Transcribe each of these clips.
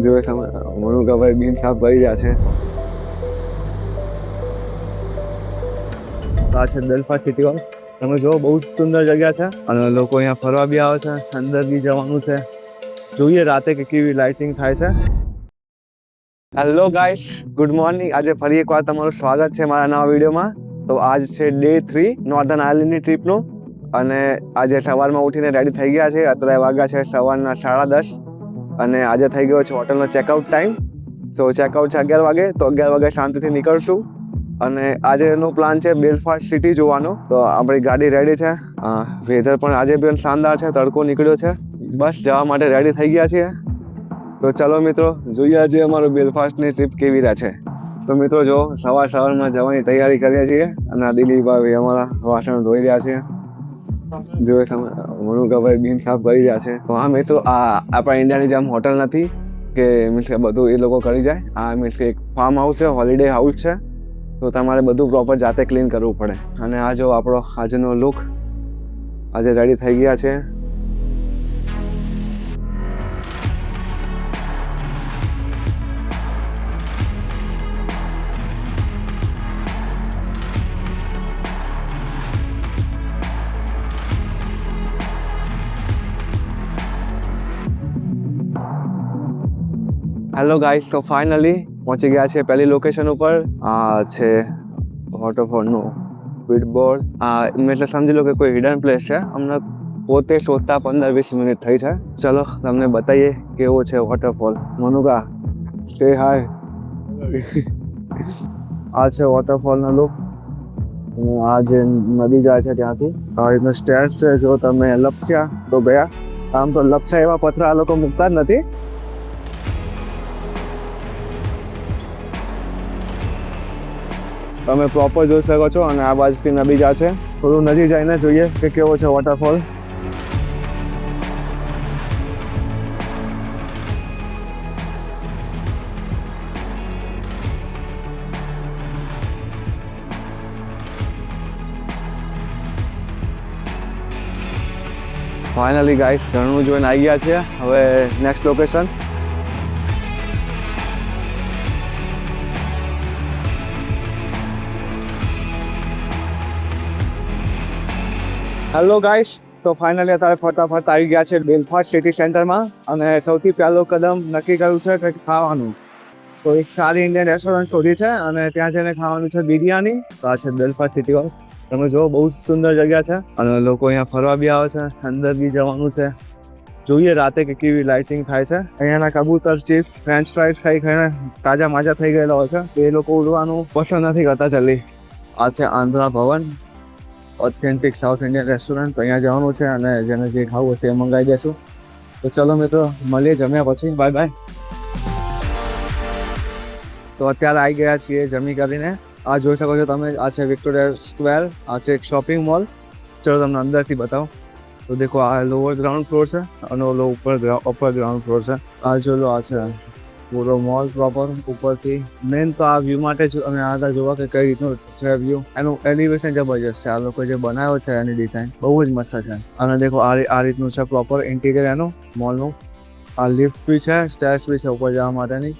જો મનુકાભાઈ બીન સાફ કરી રહ્યા છે. આ છે બેલફાસ્ટ સિટી હોલ. તમે જો બહુ સુંદર જગ્યા છે અને લોકો અહીંયા ફરવા બી આવે છે. અંદર બી જવાનું છે. જોઈએ રાતે કે કેવી લાઇટિંગ થાય છે. Hello guys, good morning. આજે ફરી એકવાર તમારું સ્વાગત છે મારા નવા વિડીયોમાં. તો આજ છે ડે 3 નોર્ધન આયર્લેન્ડની ટ્રીપનું અને આજે સવારમાં ઉઠીને રેડી થઈ ગયા છે. અત્યારે વાગ્યા છે સવારના 10:30 અને આજે થઈ ગયો છે હોટલનો ચેકઆઉટ ટાઈમ. તો ચેકઆઉટ છે 11 વાગે. તો 11 વાગે શાંતિથી નીકળશું અને આજે એનો પ્લાન છે બેલફાસ્ટ સિટી જોવાનો. તો આપણી ગાડી રેડી છે. વેધર પણ આજે પણ શાનદાર છે. તડકો નીકળ્યો છે. બસ જવા માટે રેડી થઈ ગયા છીએ. તો ચલો મિત્રો, જોઈએ આજે અમારો બેલફાસ્ટની ટ્રીપ કેવી રહે છે. તો મિત્રો જો સવારમાં જવાની તૈયારી કરીએ છીએ અને આ દિલીપભાઈ અમારા વાસણ ધોઈ રહ્યા છે. જો મનુકાભાઈ બીન સાફ કરી રહ્યા છે. તો હા મિત્રો, આ આપણા ઇન્ડિયાની જેમ હોટલ નથી કે મીન્સ કે બધું એ લોકો કરી જાય. આ મીન્સ કે એક ફાર્મ હાઉસ છે, હોલિડે હાઉસ છે. તો તમારે બધું પ્રોપર જાતે ક્લીન કરવું પડે. અને આ જો આપણો આજનો લુક, આજે રેડી થઈ ગયા છે. હેલો ગાઈસ, તો ફાઇનલી પહોંચી ગયા છે પહેલી લોકેશન ઉપર. આ છે વોટરફોલનું સ્પીડબોર્ડ. એટલે સમજી લો કે કોઈ હિડન પ્લેસ છે. અમને પોતે શોધતા 15-20 મિનિટ થઈ છે. ચલો તમને બતાવીએ કેવો છે વોટરફોલ. મનુકા સે હાય. આ છે વોટરફોલનો લુક. આ જે નદી જાય છે ત્યાંથી આ રીતનો સ્ટેર્સ છે. જો તમે લપસ્યા તો ગયા. આમ તો લપસ્યા એવા પથરા આ લોકો મૂકતા જ નથી. તમે પ્રોપર જોઈ શકો છો અને આ બાજુથી નદી જાય છે. થોડું નજીક જઈને જોઈએ કે કેવો છે વોટરફોલ. ફાઇનલી ગાઈસ, ઝરણું જોઈને આવી ગયા છે. હવે નેક્સ્ટ લોકેશન. હેલો ગાઈસ, તો ફાઇનલી અત્યારે ફરતા આવી ગયા છે બેલફાસ્ટ સિટી સેન્ટરમાં અને સૌથી પહેલો કદમ નક્કી કર્યું છે કંઈક ખાવાનું. તો એક સારી ઇન્ડિયન રેસ્ટોરન્ટ શોધી છે અને ત્યાં જઈને ખાવાનું છે બિરયાની. તો આ છે બેલફાસ્ટ સિટી હોલ. તમે જો બહુ સુંદર જગ્યા છે અને લોકો અહીંયા ફરવા બી આવે છે. અંદર બી જવાનું છે. જોઈએ રાતે કે કેવી લાઇટિંગ થાય છે. અહીંયાના કબૂતર ચિપ્સ, ફ્રેન્ચ ફ્રાઈઝ ખાઈને તાજા માજા થઈ ગયેલા હોય છે. એ લોકો ઉડવાનું પસંદ નથી કરતા જલ્દી. આ છે આંધ્રા ભવન, ઓથેન્ટિક સાઉથ ઇન્ડિયન રેસ્ટોરન્ટ. અહીંયા જવાનું છે અને જેને જે ખાવું હશે એ મંગાવી દેશું. તો ચલો મિત્રો, મળીએ જમ્યા પછી. Bye bye. તો અત્યારે આવી ગયા છીએ જમી કરીને. આ જોઈ શકો છો તમે, આ છે વિક્ટોરિયા સ્ક્વેર. આ છે એક શોપિંગ મોલ. ચલો તમને અંદરથી બતાવો. તો દેખો, આ લોઅર ગ્રાઉન્ડ ફ્લોર છે અને ઓલો અપર ગ્રાઉન્ડ ફ્લોર છે. આ જો લો, આ છે પૂરો મોલ પ્રોપર ઉપરથી. મેન તો આ વ્યૂ માટે જ અમે આ જોવા કે કઈ રીતનું છે વ્યૂ. એનું એલિવેશન જબરજસ્ત છે. આ લોકો જે બનાવ્યો છે એની ડિઝાઇન બહુ જ મસ્ત છે. અને દેખો આ રીતનું છે પ્રોપર ઇન્ટિરિયર એનું મોલનું. આ લિફ્ટ બી છે, સ્ટેર્સ બી છે ઉપર જવા માટેની.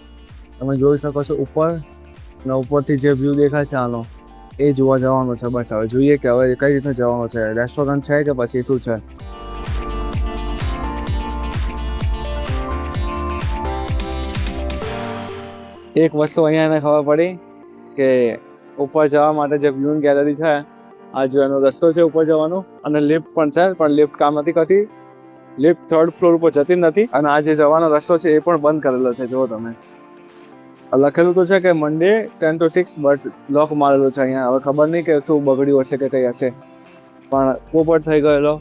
તમે જોઈ શકો છો ઉપર અને ઉપરથી જે વ્યૂ દેખાય છે આનો, એ જોવા જવાનું છે. બસ હવે જોઈએ કે હવે કઈ રીતનું જવાનું છે. રેસ્ટોરન્ટ છે કે પછી શું છે. એક વસ્તુ અહીંયા એને ખબર પડી કે ઉપર જવા માટે જે વ્યૂ ગેલેરી છે, આ જો એનો રસ્તો છે ઉપર જવાનો અને લિફ્ટ પણ છે, પણ લિફ્ટ કામ નથી કરતી. લિફ્ટ 3rd ફ્લોર ઉપર જતી નથી અને આ જે જવાનો રસ્તો છે એ પણ બંધ કરેલો છે. જુઓ તમે, લખેલું તો છે કે મંડે 10 to 6, બટ લોક મારેલું છે અહીંયા. હવે ખબર નહીં કે શું બગડ્યું હશે કે કઈ હશે, પણ પોપટ થઈ ગયેલો.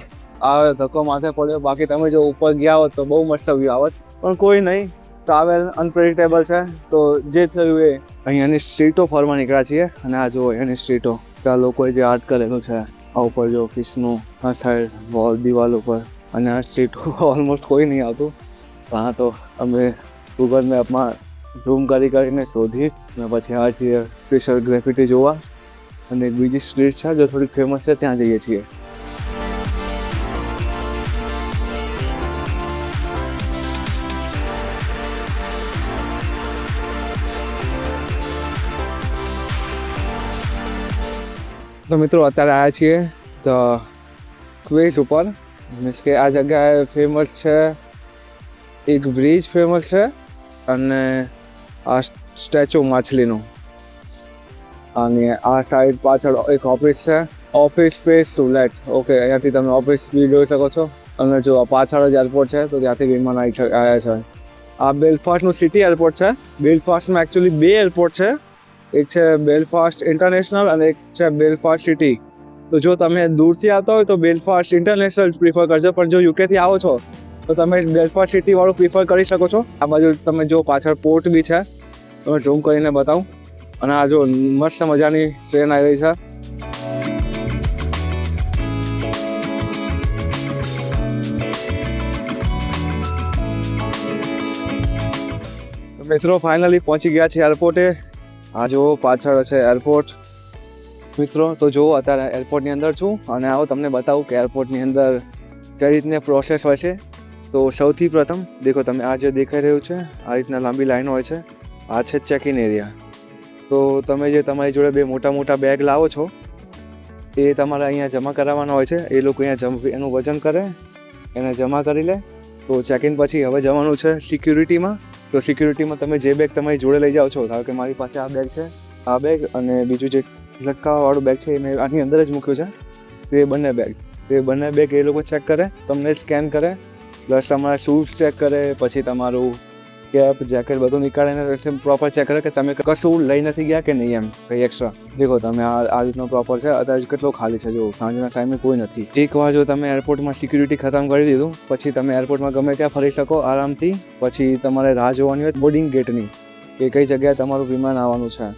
આ ધક્કો માથે પડ્યો. બાકી તમે જો ઉપર ગયા હોત તો બહુ મસ્ત વ્યૂ આવત, પણ કોઈ નહીં. ટ્રાવેલ અનપ્રેડિક્ટેબલ છે. તો જે થયું એ. અહીંયાની સ્ટ્રીટો ફરવા નીકળ્યા છીએ અને આ જુઓ અહીંયાની સ્ટ્રીટો. ત્યાં લોકોએ જે આર્ટ કરેલું છે આ ઉપર જો ફિશનું, આ સાઈડ વોલ દિવાલ ઉપર. અને આ સ્ટ્રીટો ઓલમોસ્ટ કોઈ નહીં આવતું. હા, તો અમે ગૂગલ મેપમાં ઝૂમ કરીને શોધી અને પછી આ છીએ સ્પેશિયલ ગ્રેફિટી જોવા. અને એક બીજી સ્ટ્રીટ છે જો થોડીક ફેમસ છે, ત્યાં જઈએ છીએ. તો મિત્રો અત્યારે આવ્યા છીએ તો ક્વેઝ ઉપર, મીન્સ કે આ જગ્યાએ ફેમસ છે, એક બ્રિજ ફેમસ છે અને આ સ્ટેચ્યુ માછલીનું, અને આ સાઈડ પાછળ એક ઓફિસ છે, ઓફિસ સ્પેસ સુલેટ. ઓકે, અહીંયાથી તમે ઓફિસ બી જોઈ શકો છો. અને જો આ પાછળ જ એરપોર્ટ છે તો ત્યાંથી વિમાન આવ્યા છે. આ બેલફાસ્ટનું સિટી એરપોર્ટ છે. બેલફાસ્ટમાં એકચ્યુઅલી 2 એરપોર્ટ છે, એક છે બેલફાસ્ટ ઇન્ટરનેશનલ અને એક છે બેલફાસ્ટ સિટી. તો જો તમે દૂરથી આવતા હોય તો બેલફાસ્ટ ઇન્ટરનેશનલ પ્રિફર કરજો, પણ જો યુકેથી આવો છો તો તમે બેલફાસ્ટ સિટીવાળું પ્રિફર કરી શકો છો. આ બાજુ તમે જો પાછળ પોર્ટ બી છે, તમે ઝૂમ કરીને બતાવું. અને આ જો મસ્ત મજાની ટ્રેન આવી રહી છે. મિત્રો ફાઇનલી પહોંચી ગયા છે એરપોર્ટે. આ જો પાછળ છે એરપોર્ટ મિત્રો. તો જો અત્યારે એરપોર્ટની અંદર છું અને આવો તમને બતાવું કે એરપોર્ટની અંદર કઈ રીતની પ્રોસેસ હોય છે. તો સૌથી પ્રથમ દેખો તમે આ જે દેખાઈ રહ્યું છે, આ રીતના લાંબી લાઈનો હોય છે. આ છે ચેક ઇન એરિયા. તો તમે જે તમારી જોડે 2 મોટા મોટા બેગ લાવો છો એ તમારે અહીંયા જમા કરાવવાના હોય છે. એ લોકો અહીંયા એનું વજન કરે, એને જમા કરી લે. તો ચેક ઇન પછી હવે જવાનું છે સિક્યુરિટીમાં. તો સિક્યુરિટીમાં તમે જે બેગ તમારી જોડે લઈ જાઓ છો, ધારો કે મારી પાસે આ બેગ છે, આ બેગ અને બીજું જે લટકાવાવાળું બેગ છે એ મેં આની અંદર જ મૂક્યું છે. તો એ બંને બેગ એ લોકો ચેક કરે, તમને સ્કેન કરે, પ્લસ તમારા શૂઝ ચેક કરે, પછી તમારું કેપ જેકેટ બધું નીકાળીને પ્રોપર ચેક કરે કે તમે કશું લઈ નથી ગયા કે નહીં, એમ કંઈ એક્સ્ટ્રા. દેખો તમે આ રીતનો પ્રોપર છે. અત્યારે કેટલો ખાલી છે, જો સાંજના ટાઈમે કોઈ નથી. એકવાર જો તમે એરપોર્ટમાં સિક્યુરિટી ખતમ કરી દીધું પછી તમે એરપોર્ટમાં ગમે ત્યાં ફરી શકો આરામથી. પછી તમારે રાહ જોવાની હોય બોર્ડિંગ ગેટની, કે કઈ જગ્યાએ તમારું વિમાન આવવાનું છે.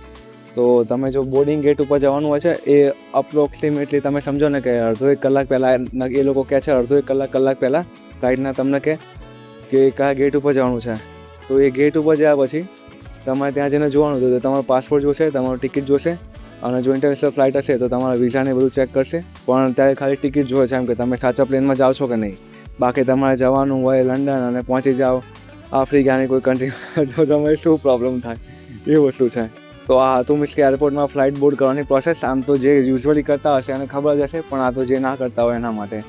તો તમે જો બોર્ડિંગ ગેટ ઉપર જવાનું હોય છે એ અપ્રોક્સિમેટલી તમે સમજો ને કે અડધો 1 કલાક પહેલાં એ લોકો કહે છે, અડધો 1 કલાક પહેલાં ગાઈડના તમને કે કયા ગેટ ઉપર જવાનું છે. તો એ ગેટ ઉપર ગયા પછી તમારે ત્યાં જઈને જોવાનું હતું, તો તમારો પાસપોર્ટ જોશે, તમારું ટિકિટ જોશે, અને જો ઇન્ટરનેશનલ ફ્લાઇટ હશે તો તમારા વિઝાને બધું ચેક કરશે. પણ ત્યારે ખાલી ટિકિટ જોવે છે, એમ કે તમે સાચા પ્લેનમાં જાઓ છો કે નહીં. બાકી તમારે જવાનું હોય લંડન અને પહોંચી જાઓ આફ્રિકાની કોઈ કન્ટ્રી, તો તમારે શું પ્રોબ્લેમ થાય એ વસ્તુ છે. તો આ હતું મીન્સ કે એરપોર્ટમાં ફ્લાઇટ બોર્ડ કરવાની પ્રોસેસ. આમ તો જે યુઝ્યુઅલી કરતા હશે એને ખબર જ હશે, પણ આ તો જે ના કરતા હોય એના માટે.